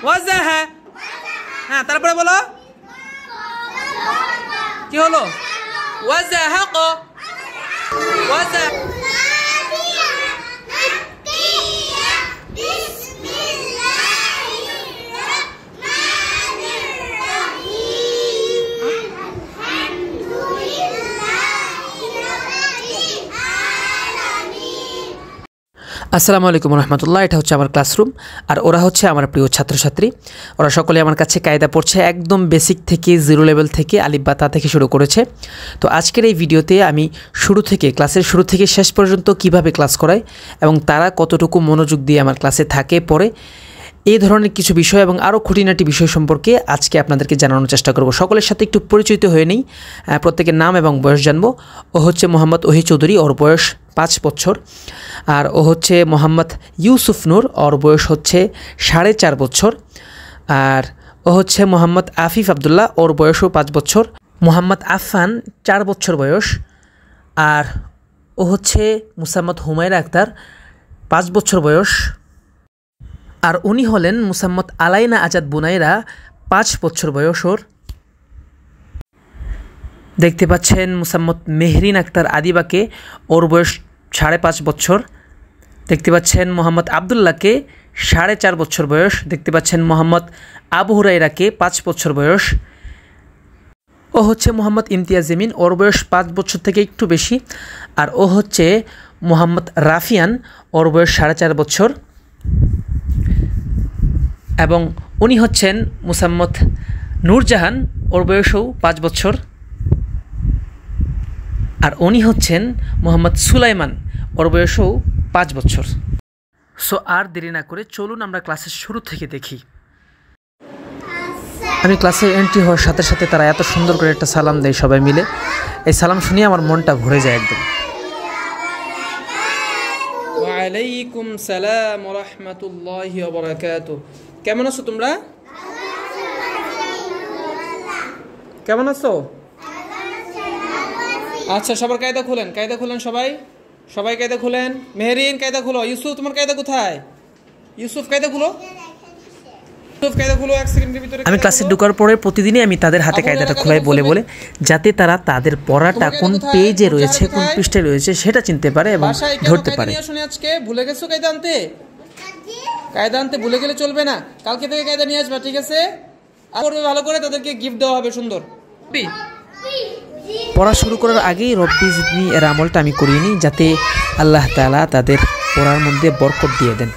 ওয়াজাহা। হ্যাঁ, তারপরে বলো কি হলো? ওয়াজাহাক। ওয়াজা আসসালামু আলাইকুম রহমতুল্লাহ। এটা হচ্ছে আমার ক্লাসরুম, আর ওরা হচ্ছে আমার প্রিয় ছাত্রছাত্রী। ওরা সকলে আমার কাছে কায়দা পড়ছে, একদম বেসিক থেকে জিরো লেভেল থেকে আলিফ বা তা থেকে শুরু করেছে। তো আজকের এই ভিডিওতে আমি ক্লাসের শুরু থেকে শেষ পর্যন্ত কিভাবে ক্লাস করাই এবং তারা কতটুকু মনোযোগ দিয়ে আমার ক্লাসে থাকে পড়ে, এই ধরনের কিছু বিষয় এবং আরও খুঁটিনাটি বিষয় সম্পর্কে আজকে আপনাদেরকে জানানোর চেষ্টা করব। সকলের সাথে একটু পরিচিত হয়ে নিই, প্রত্যেকের নাম এবং বয়স জানবো। ও হচ্ছে মোহাম্মদ ওহি চৌধুরী, ওর বয়স 5 বছর। আর ও হচ্ছে মোহাম্মদ ইউসুফ নূর, ওর বয়স হচ্ছে 4.5 বছর। আর ও হচ্ছে মোহাম্মদ আফিফ আবদুল্লাহ, ওর বয়সও 5 বছর। মোহাম্মদ আফফান 4 বছর বয়স। আর ও হচ্ছে মুসাম্মদ হুমায়রা আক্তার, 5 বছর বয়স। আর উনি হলেন মুসাম্মদ আলাইনা আজাদ বুনাইরা, 5 বছর বয়স ওর। দেখতে পাচ্ছেন মুসাম্মদ মেহরিন আক্তার আদিবাকে, ওর বয়স 5.5 বছর। দেখতে পাচ্ছেন মোহাম্মদ আবদুল্লাহকে, 4.5 বছর বয়স। দেখতে পাচ্ছেন মোহাম্মদ আবু হুরাইরাকে, 5 বছর বয়স। ও হচ্ছে মোহাম্মদ ইমতিয়াজ জমিন, ওর বয়স 5 বছর থেকে একটু বেশি। আর ও হচ্ছে মোহাম্মদ রাফিয়ান, ওর বয়স 4.5 বছর। এবং উনি হচ্ছেন মুসাম্মদ নূরজাহান, ওর বয়সও 5 বছর। আর উনি হচ্ছেন মোহাম্মদ সুলাইমান, ওর বয়সও 5 বছর। সো আর দেরি না করে চলুন আমরা ক্লাসের শুরু থেকে দেখি। আমি ক্লাসে এন্ট্রি হওয়ার সাথে সাথে তারা এত সুন্দর করে একটা সালাম দেয় সবাই মিলে। এই সালাম শুনিয়ে আমার মনটা ভরে যায় একদম। ওয়ালাইকুম সালাম ওয়া রাহমাতুল্লাহি ওয়া বারাকাতুহু। কেমন আছো তোমরা? কেমন আছো? আচ্ছা, সবার কায়দা খুলেন, কায়দা খুলেন সবাই কায়দা খুলেন। মেহরিন কায়দা খুলো। ইউসুফ, তোমার কায়দা কোথায়? ইউসুফ কায়দা খুলো। আমি ক্লাসে ঢোকার পরে প্রতিদিনই আমি তাদের হাতে কায়দাটা খোলাই বলে বলে, যাতে তারা তাদের পড়াটা কোন পেজে রয়েছে, কোন পৃষ্ঠায় রয়েছে সেটা চিনতে পারে এবং ধরতে পারে। আজকে ভুলে গেছো কায়দা আনতে? কায়দা আনতে ভুলে গেলে চলবে না, কালকে থেকে কায়দা নিয়ে আসবা, ঠিক আছে? আর ভালো করে তাদেরকে গিফট দেওয়া হবে সুন্দর। পড়া শুরু করার আগেই রব্বি জিদনি এর আমলটা আমি করিয়ে নিই, যাতে আল্লাহ তাআলা তাদের পড়ার মধ্যে বরকত দিয়ে দেন।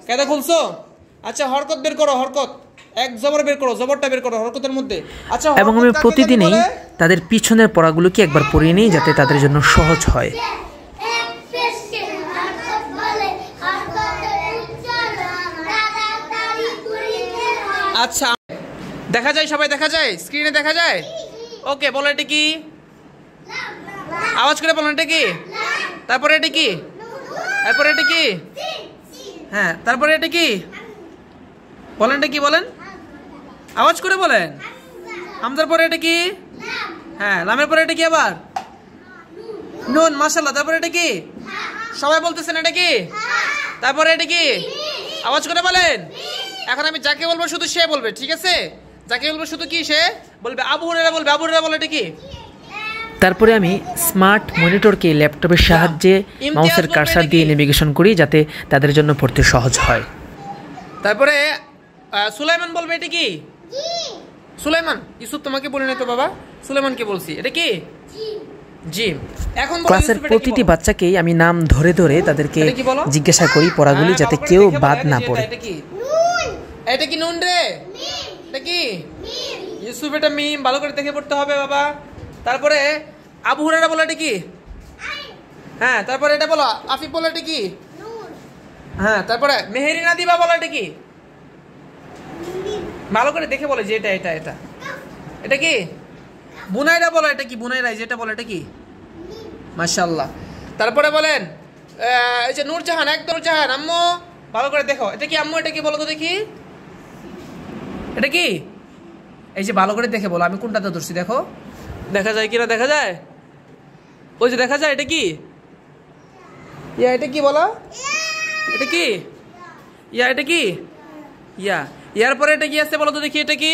কায়দা খুলছো? আচ্ছা, হরকত বের করো, হরকত এক জবর বের করো, জবরটা বের করো হরকতের মধ্যে। আচ্ছা, এবং আমি প্রতিদিনই তাদের পিছনের পড়াগুলোকে একবার পড়িয়ে নিই, যাতে তাদের জন্য সহজ হয়। আচ্ছা, দেখা যায়, সবাই দেখা যায়, স্ক্রিনে দেখা যায়। ওকে, বলো এটা কি? আওয়াজ করে বলো এটা কি? তারপরে এটা কি? তারপরে এটা কি? হ্যাঁ, তারপরে এটা কি বলেন? এটা কি বলেন? আওয়াজ করে বলেন। হামজার পরে এটা কি? হ্যাঁ, লামের পরে এটা কি? আবার নুন। মাশাআল্লাহ। তারপরে এটা কি? সবাই বলতেছেন এটা কি? তারপরে এটা কি? আওয়াজ করে বলেন। এখন আমি যাকে বলবো শুধু সে বলবে, ঠিক আছে? যাকে বলবো শুধু কি সে বলবে। আবু হুরায়রা বলবে। আবু হুরায়রা বলে এটা কি? তারপরে আমি স্মার্ট মনিটরকে ল্যাপটপের সাহায্যে মাউসের কার্সার দিয়ে নেভিগেশন করি, যাতে তাদের জন্য পড়তে সহজ হয়। তারপরে সুলাইমান বলবে এটা কি? সুলাইমান। ইউসুফ তোমাকে বলি না তো বাবা, সুলাইমানকে বলছি। এটা কি? জি। এখন ক্লাসের প্রতিটি বাচ্চাকেই আমি নাম ধরে ধরে তাদেরকে জিজ্ঞাসা করি পড়াগুলি, যাতে কেউ বাদ না পড়ে। এটা কি? এটা কি নুন রে? এটা কি? ইউসুফ এটা মিম, ভালো করে দেখে পড়তে হবে বাবা। তারপরে আবু হুরায়রা বলে এটা কি? হ্যাঁ, তারপরে এটা বলো। আফিফ বলে এটা কি? হ্যাঁ, তারপরে মেহেরিনা দিবা বলে এটা কি? ভালো করে দেখে বলে যে এটা এটা এটা এটা কি? বুনাইরা বলো এটা কি? বুনাইরা যেটা বলে এটা কি? মাশাআল্লাহ। তারপরে বলেন এই যে নূরজাহান, একদম নূরজাহান। আম্মু ভালো করে দেখো, এটা কি আম্মু? এটা কি বলো তো দেখি? এটা কি? এই যে ভালো করে দেখে বলো, আমি কোনটাতে ধরছি দেখো। দেখা যায় কিনা? দেখা যায়? ওই যে দেখা যায়। এটা কি? ইয়া এটা কি বলো? এটা কি? ইয়া এটা কি? ইয়া। ইয়ার পরে এটা কি আছে বলো তো দেখি, এটা কি?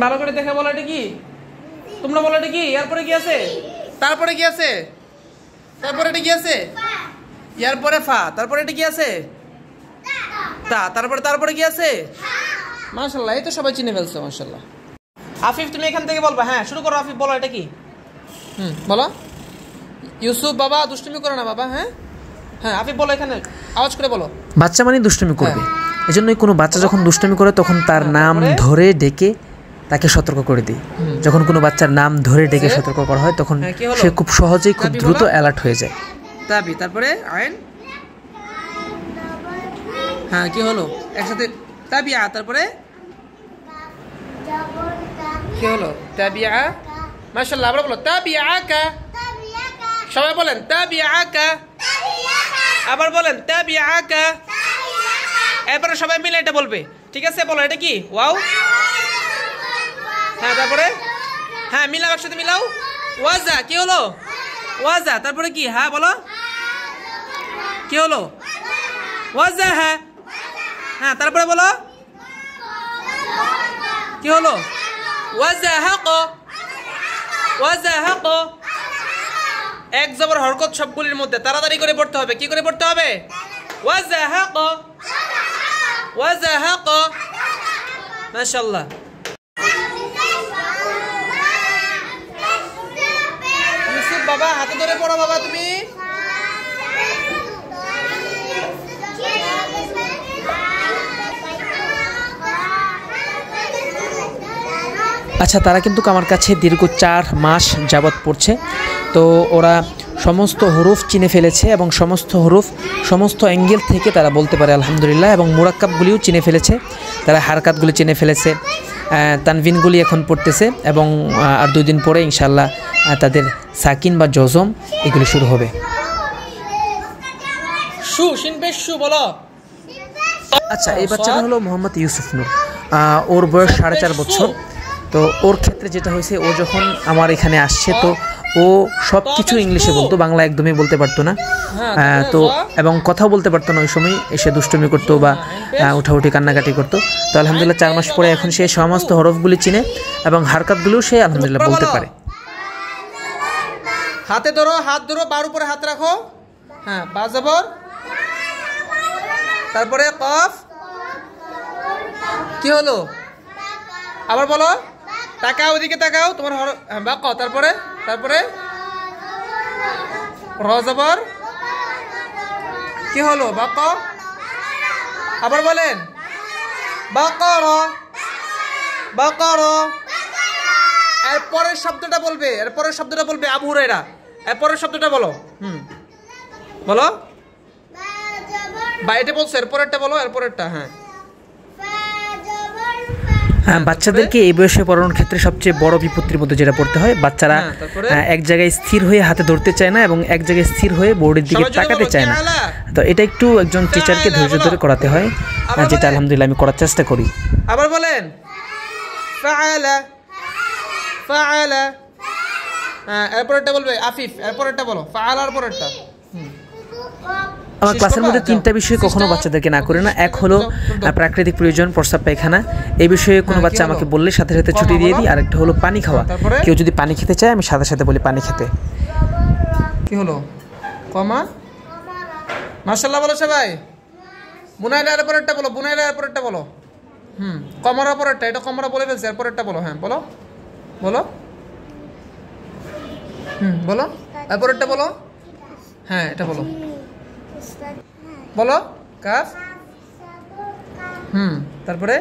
ভালো করে দেখে বলো এটা কি? তোমরা বলো এটা কি? ইয়ার পরে কি আছে? তারপরে কি আছে? তারপরে এটা কি আছে? ইয়ার পরে ফা। তারপরে এটা কি আছে? তা। তারপরে কি আছে? মাশাআল্লাহ, এই তো সবাই চিনে ফেলছো মাশাআল্লাহ। আফিফ তুমি এখান থেকে বলবা। হ্যাঁ শুরু করো আফিফ, বলো এটা কি? বলো। ইউসুফ বাবা দুষ্টুমি করো না বাবা। হ্যাঁ হ্যাঁ আফিফ বলো, এখানে আওয়াজ করে বলো। বাচ্চা মানে দুষ্টুমি করবে, এজন্যই কোনো বাচ্চা যখন দুষ্টুমি করে তখন তার নাম ধরে ডেকে তাকে সতর্ক করে দিই। যখন কোনো বাচ্চার নাম ধরে ডেকে সতর্ক করা হয় তখন সে খুব সহজেই খুব দ্রুত অ্যালার্ট হয়ে যায়। তাবি। তারপরে আইন। হ্যাঁ কি হলো একসাথে? তাবিয়া। তারপরে কি হলো? তাবিয়া। মাশাআল্লাহ, আবার বলো তাবিয়াকা। সবাই বলেন তাবিয়াকা। আবার বলেন তাবিয়াকা। এরপরে সবাই মিলে এটা বলবে, ঠিক আছে? বলো এটা কি? ওয়াও। হ্যাঁ তারপরে হ্যাঁ মিলাও, একসাথে মিলাও। ওয়াজা। কি হলো? ওয়াজা। তারপরে কি? হ্যাঁ বলো কি হলো? ওয়াজা। হ্যাঁ হ্যাঁ তারপরে বলো কি হলো? ওয়াজাহাক। ওয়াজাহাক। এক জবর হরকত সবগুলির মধ্যে তাড়াতাড়ি করে পড়তে হবে। কি করে পড়তে হবে? ওয়াজাহাক। ওয়াজাহাক। মাশাআল্লাহ। ইউসুফ বাবা হাতে ধরে পড়ো বাবা তুমি। আচ্ছা, তারা কিন্তু আমার কাছে দীর্ঘ 4 মাস যাবৎ পড়ছে, তো ওরা সমস্ত হরফ চিনে ফেলেছে এবং সমস্ত হরফ সমস্ত অ্যাঙ্গেল থেকে তারা বলতে পারে আলহামদুলিল্লাহ। এবং মুরাক্কাবগুলিও চিনে ফেলেছে, তারা হারকাতগুলি চিনে ফেলেছে, তানভিনগুলি এখন পড়তেছে এবং আর 2 দিন পরে ইনশাআল্লাহ তাদের সাকিন বা জজম এগুলি শুরু হবে। শু শিনবে শু বলো। আচ্ছা, এই বাচ্চাটা হলো মোহাম্মদ ইউসুফ নূর। ওর বয়স 4.5 বছর। তো ওর ক্ষেত্রে যেটা হয়েছে, ও যখন আমার এখানে আসছে তো ও সব কিছু ইংলিশে বলতো, বাংলা একদমই বলতে পারতো না। তো এবং কথাও বলতে পারতো না ওই সময়, এসে দুষ্টুমি করতো বা উঠাউঠি কান্নাকাটি করতো। তো আলহামদুলিল্লাহ 4 মাস পরে এখন সে সমস্ত হরফগুলি চিনে এবং হারকাতগুলিও সে আলহামদুলিল্লাহ বলতে পারে। হাতে ধরো, হাত ধরো, বার উপরে হাত রাখো। হ্যাঁ বা জবর। তারপরে কফ। কি হলো? আবার বলো। তাকাও, ওদিকে তাকাও তোমার বা ক। তারপরে তারপরে র জবর। কি হলো? বা ক। আবার বলেন বাকর। বাকর। এরপরের শব্দটা বলবে, এরপরের শব্দটা বলবে আবু হুরায়রা। এরপরের শব্দটা বলো। বলো। বা এটা বলছো, এরপরেরটা বলো। এরপরেরটা হ্যাঁ। বাচ্চাদেরকে এই বয়সে পড়ানোর ক্ষেত্রে সবচেয়ে বড় বিপত্তির মধ্যে যেটা পড়তে হয়, বাচ্চারা এক জায়গায় স্থির হয়ে হাতে ধরতে চায় না এবং এক জায়গায় স্থির হয়ে বোর্ডের দিকে তাকাতে চায় না। তো এটা একটু একজন টিচারকে ধৈর্য ধরে করাতে হয়, যেটা আলহামদুলিল্লাহ আমি করার চেষ্টা করি। আবার বলেন ফাআলা। ফাআলা। হ্যাঁ এরপরেরটা বলবে আফিফ। এরপরেরটা বলো ফাআলার পরেরটা। আমার ক্লাসের মধ্যে 3টা বিষয় কখনো বাচ্চাদেরকে না করে না। এক হলো প্রাকৃতিক প্রয়োজন, প্রস্রাব পায়খানা, এই বিষয়ে কোনো বাচ্চা আমাকে বললে সাথে সাথে ছুটি দিয়ে দিই। আর একটা হলো পানি খাওয়া, কেউ যদি পানি খেতে চায় আমি সাথে সাথে বলি পানি খেতে। কি হলো? কমা। মাশাআল্লাহ বলো সবাই। বুনাইরা এরপরেরটা বলো। বুনাইরা এরপরেরটা বলো। কমার পরেরটা, এটা কমারা বলে ফেলছে। এরপরেরটা বলো। হ্যাঁ বলো বলো। বলো এরপরেরটা বলো। হ্যাঁ এটা বলো। বলো কাফ। তারপরে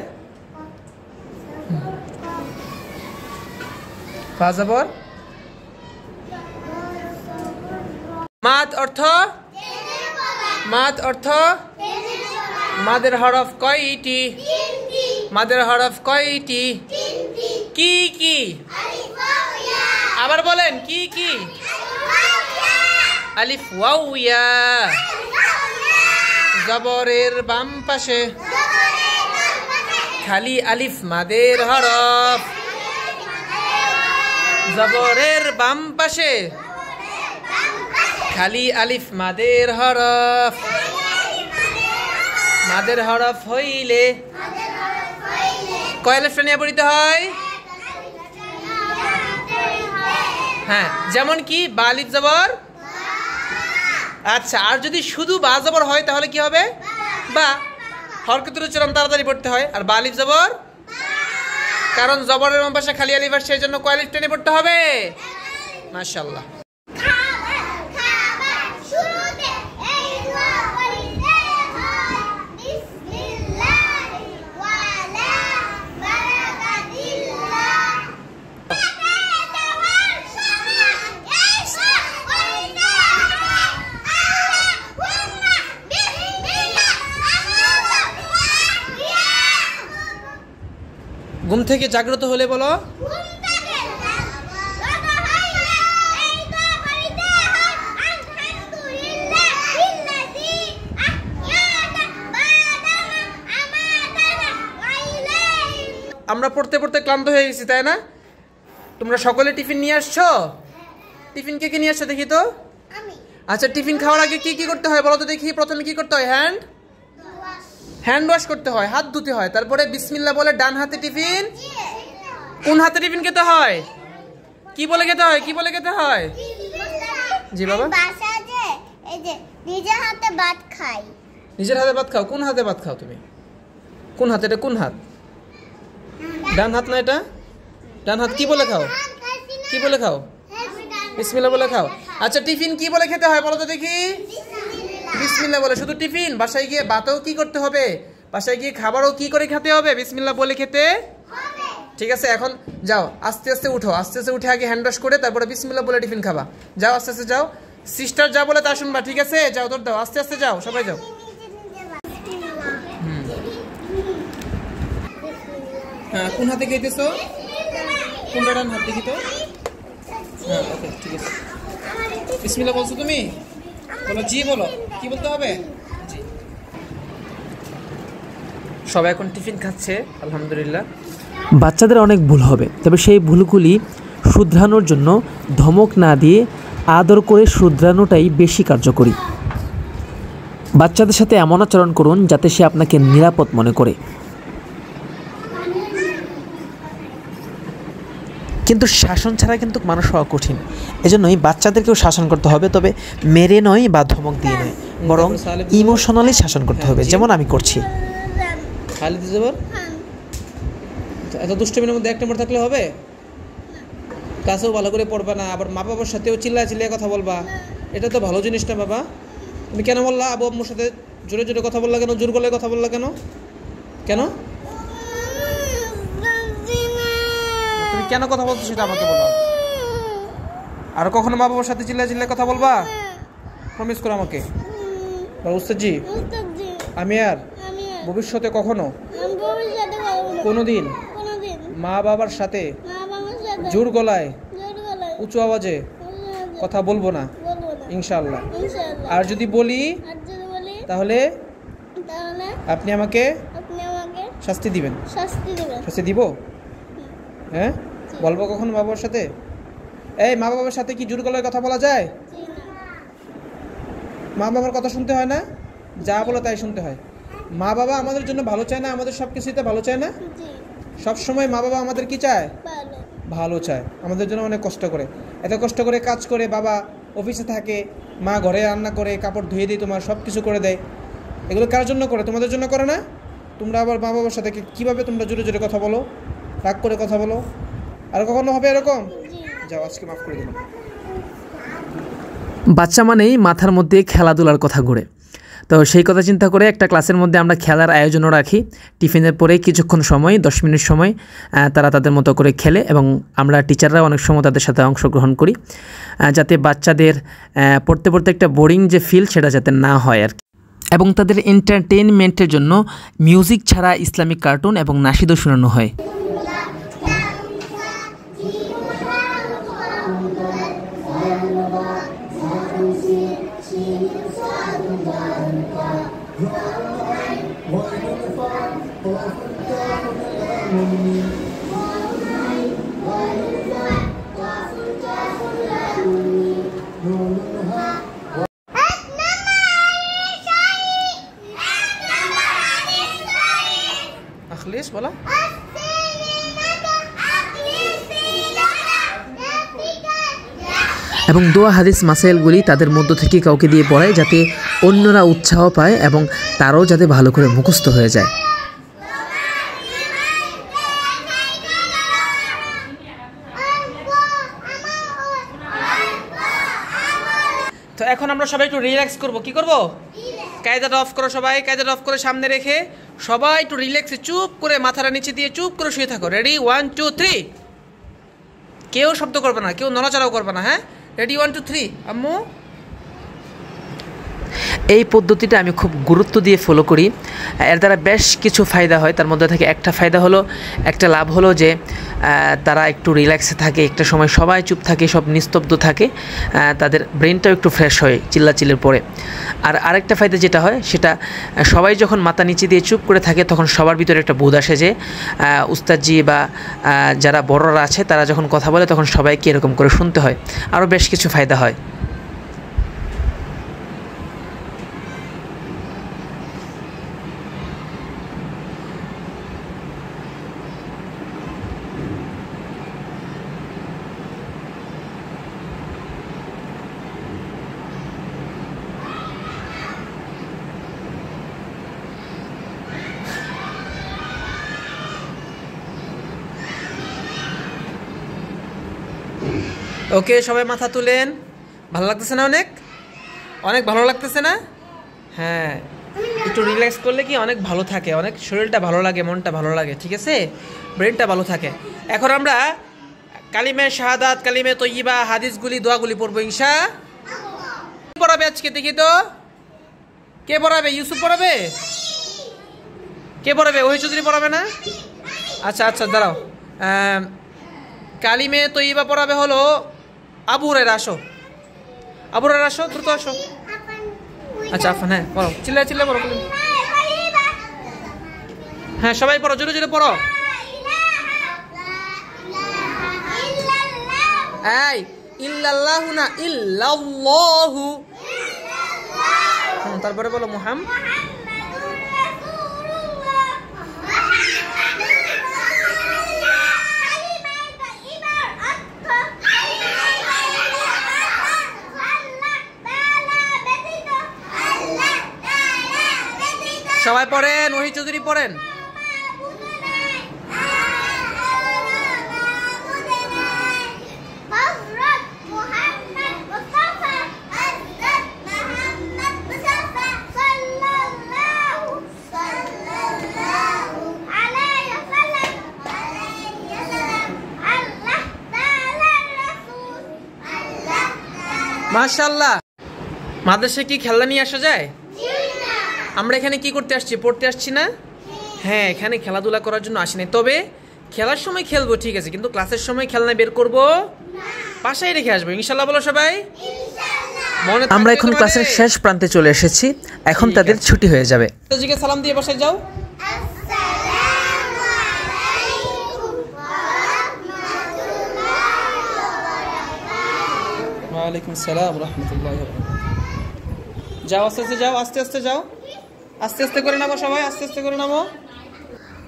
ফা জবর। মাদ অর্থ, মাদ অর্থ মাদের হরফ কয়টি? মাদের হরফ কয়টি? কি কি? আবার বলেন কি কি? আলিফ ওয়াও ইয়া। জবরের বাম পাশে খালি আলিফ মাদের হরফ। জবরের বাম পাশে খালি আলিফ মাদের হরফ, মাদের হরফ হইলে কয় আলিফ নিয়ে পড়িতে হয়? হ্যাঁ, যেমন কি বা আলিফ জবর। আচ্ছা, আর যদি শুধু বা জবর হয় তাহলে কি হবে? বা। হরকতের উচ্চারণ তাড়াতাড়ি পড়তে হয়। আর বা আলিফ জবর, কারণ জবরের পাশে খালি আলিফ আর সেই জন্য কয় আলিফ টেনে পড়তে হবে? মাশাআল্লাহ। ঘুম থেকে জাগ্রত হলে বলো, আমরা পড়তে পড়তে ক্লান্ত হয়ে গেছি, তাই না? তোমরা সকলে টিফিন নিয়ে আসছো? টিফিন কে কে নিয়ে আসছো দেখি তো? আচ্ছা, টিফিন খাওয়ার আগে কি কি করতে হয় বলো তো দেখি? প্রথমে কি করতে হয়? হ্যান্ড ওয়াশ করতে হয়, হাত ধুতে হয়। তারপরে বিসমিল্লাহ বলে ডান হাতে টিফিন, কোন হাতে টিফিন খেতে হয়? কি বলে খেতে হয়? কি বলে খেতে হয়? জি বাবা, নিজের হাতে ভাত খাই। নিজের হাতে ভাত খাও? কোন হাতে ভাত খাও তুমি? কোন হাত? এটা কোন হাত? ডান হাত না এটা? ডান হাত। কি বলে খাও? কি বলে খাও? বিসমিল্লাহ বলে খাও। আচ্ছা, টিফিন কি বলে খেতে হয় বলো তো দেখি? বিসমিল্লাহ বলে। শুধু টিফিন? বাসায় গিয়ে ভাতও কি করতে হবে? বাসায় গিয়ে খাবারও কি করে খেতে হবে? বিসমিল্লাহ বলে খেতে। ঠিক আছে, এখন যাও, আস্তে আস্তে উঠো। আস্তে আস্তে উঠে আগে হ্যান্ড ওয়াশ করে তারপরে বিসমিল্লাহ বলে টিফিন খাবা। যাও, আস্তে আস্তে যাও। সিস্টার যা বলে তা শুনবা, ঠিক আছে? যাও, দৌড় দাও, আস্তে আস্তে যাও, সবাই যাও। হ্যাঁ, কোন হাতে খাইতেছো? কোনটা? ডান হাত দেখি তো। হ্যাঁ, ওকে, ঠিক আছে। বিসমিল্লাহ বলছো তুমি? বলো জি, বলো কি বলতে হবে? জি। সবাই এখন টিফিন খাচ্ছে, আলহামদুলিল্লাহ। বাচ্চাদের অনেক ভুল হবে, তবে সেই ভুলগুলি শুধরানোর জন্য ধমক না দিয়ে আদর করে শুধরানোটাই বেশি কার্যকরী। বাচ্চাদের সাথে এমন আচরণ করুন যাতে সে আপনাকে নিরাপদ মনে করে। কিন্তু শাসন ছাড়া কিন্তু মানুষ হওয়া কঠিন, এজন্যই বাচ্চাদেরকেও শাসন করতে হবে, তবে মেরে নয় বা ধমক দিয়ে নয়, বরং ইমোশনালি শাসন করতে হবে, যেমন আমি করছি। এত দুষ্টমির মধ্যে এক নম্বর থাকলে হবে? ক্লাসেও ভালো করে পড়বা না, আবার মা বাবার সাথেও চিল্লায় কথা বলবা। এটা তো ভালো জিনিস না বাবা। তুমি কেন বললা আবু আম্মুর সাথে জোরে জোরে কথা বললা কেন? জোর গলায় কথা বললা কেন? কেন তুমি কেন কথা বলছো সেটা আমাকে বলো। আর কখনো মা বাবার সাথে চিল্লায় কথা বলবা? প্রমিস করো আমাকে। উস্তাদজি, আমি আর ভবিষ্যতে কখনো কোনোদিন মা বাবার সাথে জোর গলায় উঁচু আওয়াজে কথা বলবো না, ইনশাআল্লাহ। আর যদি বলি তাহলে আপনি আমাকে শাস্তি দিবেন। শাস্তি দিব? হ্যাঁ, বলবো কখন মা বাবার সাথে? এই, মা বাবার সাথে কি জোর গলায় কথা বলা যায়? মা বাবার কথা শুনতে হয় না? যা বলো তাই শুনতে হয়। মা বাবা আমাদের জন্য ভালো চায় না? আমাদের সব কিছুতে ভালো চায় না? সব সময় মা বাবা আমাদের কি চায়? ভালো চায়। আমাদের জন্য অনেক কষ্ট করে, এত কষ্ট করে কাজ করে। বাবা অফিসে থাকে, মা ঘরে রান্না করে, কাপড় ধুয়ে দেয়, তোমার সব কিছু করে দেয়। এগুলো কার জন্য করে? তোমাদের জন্য করে না? তোমরা আবার মা বাবার সাথে কীভাবে তোমরা জোরে জোরে কথা বলো, রাগ করে কথা বলো? আর কখনো হবে এরকম? যাও, আজকে মাফ করে দিলাম। বাচ্চা মানেই মাথার মধ্যে খেলাধুলার কথা ঘুরে, তো সেই কথা চিন্তা করে একটা ক্লাসের মধ্যে আমরা খেলার আয়োজনও রাখি। টিফিনের পরে কিছুক্ষণ সময়, 10 মিনিট সময় তারা তাদের মতো করে খেলে, এবং আমরা টিচাররা অনেক সময় তাদের সাথে অংশগ্রহণ করি, যাতে বাচ্চাদের পড়তে পড়তে একটা বোরিং যে ফিল সেটা যাতে না হয় আর কি। এবং তাদের এন্টারটেইনমেন্টের জন্য মিউজিক ছাড়া ইসলামিক কার্টুন এবং নাশিদও শোনানো হয়। বলো। এবং দোয়া হাদিস মাসাইলগুলি তাদের মধ্য থেকে কাউকে দিয়ে পড়ায় যাতে অন্যরা উৎসাহ পায় এবং তারাও যাতে ভালো করে মুখস্থ হয়ে যায়। তো এখন আমরা সবাই একটু রিল্যাক্স করব। কি করব? কায়দাটা অফ করো সবাই, কায়দাটা অফ করে সামনে রেখে সবাই একটু রিল্যাক্সে চুপ করে মাথাটা নিচে দিয়ে চুপ করে শুয়ে থাকো। রেডি 1 2 3। কেউ শব্দ করবে না, কেউ নড়াচড়াও করবে না। হ্যাঁ, রেডি 1 2 3। আম্মু, এই পদ্ধতিটা আমি খুব গুরুত্ব দিয়ে ফলো করি। এর দ্বারা বেশ কিছু ফায়দা হয়। তার মধ্যে থেকে একটা ফায়দা হলো, একটা লাভ হলো যে তারা একটু রিল্যাক্সে থাকে, একটা সময় সবাই চুপ থাকে, সব নিস্তব্ধ থাকে, তাদের ব্রেনটাও একটু ফ্রেশ হয় চিল্লাচিল্লির পরে। আর আরেকটা ফায়দা যেটা হয় সেটা, সবাই যখন মাথা নিচে দিয়ে চুপ করে থাকে তখন সবার ভিতরে একটা বোধ আসে যে উস্তাদজি বা যারা বড়রা আছে তারা যখন কথা বলে তখন সবাইকে এরকম করে শুনতে হয়। আরও বেশ কিছু ফায়দা হয়। ওকে, সবাই মাথা তুলেন। ভালো লাগতেছে না? অনেক অনেক ভালো লাগতেছে না? হ্যাঁ, একটু রিল্যাক্স করলে কি অনেক ভালো থাকে, অনেক শরীরটা ভালো লাগে, মনটা ভালো লাগে, ঠিক আছে, ব্রেনটা ভালো থাকে। এখন আমরা কালিমে শাহাদাত, কালিমে তয়্যিবা, হাদিসগুলি, দোয়াগুলি পড়বো ইনশাআল্লাহ। পড়াবে আজকে দেখি তো, কে পড়াবে? ইউসুফ পড়াবে? কে পড়াবে? ওহি চৌধুরী পড়াবে না? আচ্ছা আচ্ছা, দাঁড়াও। কালিমে তয়্যিবা পড়াবে হলো আবু হুরায়রা। আসো আবু হুরায়রা, আসো, দ্রুত আসো। আচ্ছা আফান, হ্যাঁ পড়ো, চিল্লায় চিল্লায় পড়ো। হ্যাঁ সবাই পড়ো, জোরে জোরে পড়ো। এই ইল্লাল্লাহু না, ইল্লাল্লাহু। তারপরে বলো মুহাম্মদ। সবাই পড়েন, ওহি চৌধুরী পড়েন। মাশাআল্লাহ। মাদ্রাসায় কি খেলনা নিয়ে আসা যায়? আমরা এখানে কি করতে আসছি? পড়তে আসছি না? হ্যাঁ, এখানে খেলাধুলা করার জন্য আসি না। তবে খেলার সময় খেলবো, ঠিক আছে, কিন্তু ক্লাসের সময় খেলনা বের করবো, বাসায় রেখে আসবো ইনশাআল্লাহ। বলো সবাই। আমরা এখন ক্লাসের শেষ প্রান্তে চলে এসেছি, এখন তাদের ছুটি হয়ে যাবে। জিকে সালাম দিয়ে বাসায় যাও। ওয়ালাইকুম আসসালাম রাহমাতুল্লাহি ওয়া বারাকাতুহু। যাও, আস্তে আস্তে যাও, আস্তে আস্তে যাও, আস্তে আস্তে করে নামো সবাই, আস্তে আস্তে করে নামো।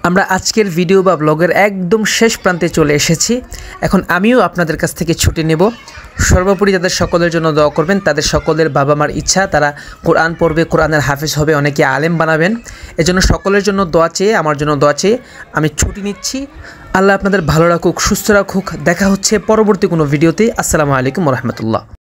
আমরা আজকের ভিডিও বা ব্লগের একদম শেষ প্রান্তে চলে এসেছি। এখন আমিও আপনাদের কাছ থেকে ছুটি নেব। সর্বোপরি তাদের সকলের জন্য দোয়া করবেন। তাদের সকলের বাবা মার ইচ্ছা তারা কোরআন পড়বে, কোরআনের হাফেজ হবে, অনেকে আলেম বানাবেন। এজন্য সকলের জন্য দোয়া চেয়ে, আমার জন্য দোয়া চেয়ে আমি ছুটি নিচ্ছি। আল্লাহ আপনাদের ভালো রাখুক, সুস্থ রাখুক। দেখা হচ্ছে পরবর্তী কোনো ভিডিওতে। আসসালামু আলাইকুম ওয়া রাহমাতুল্লাহ।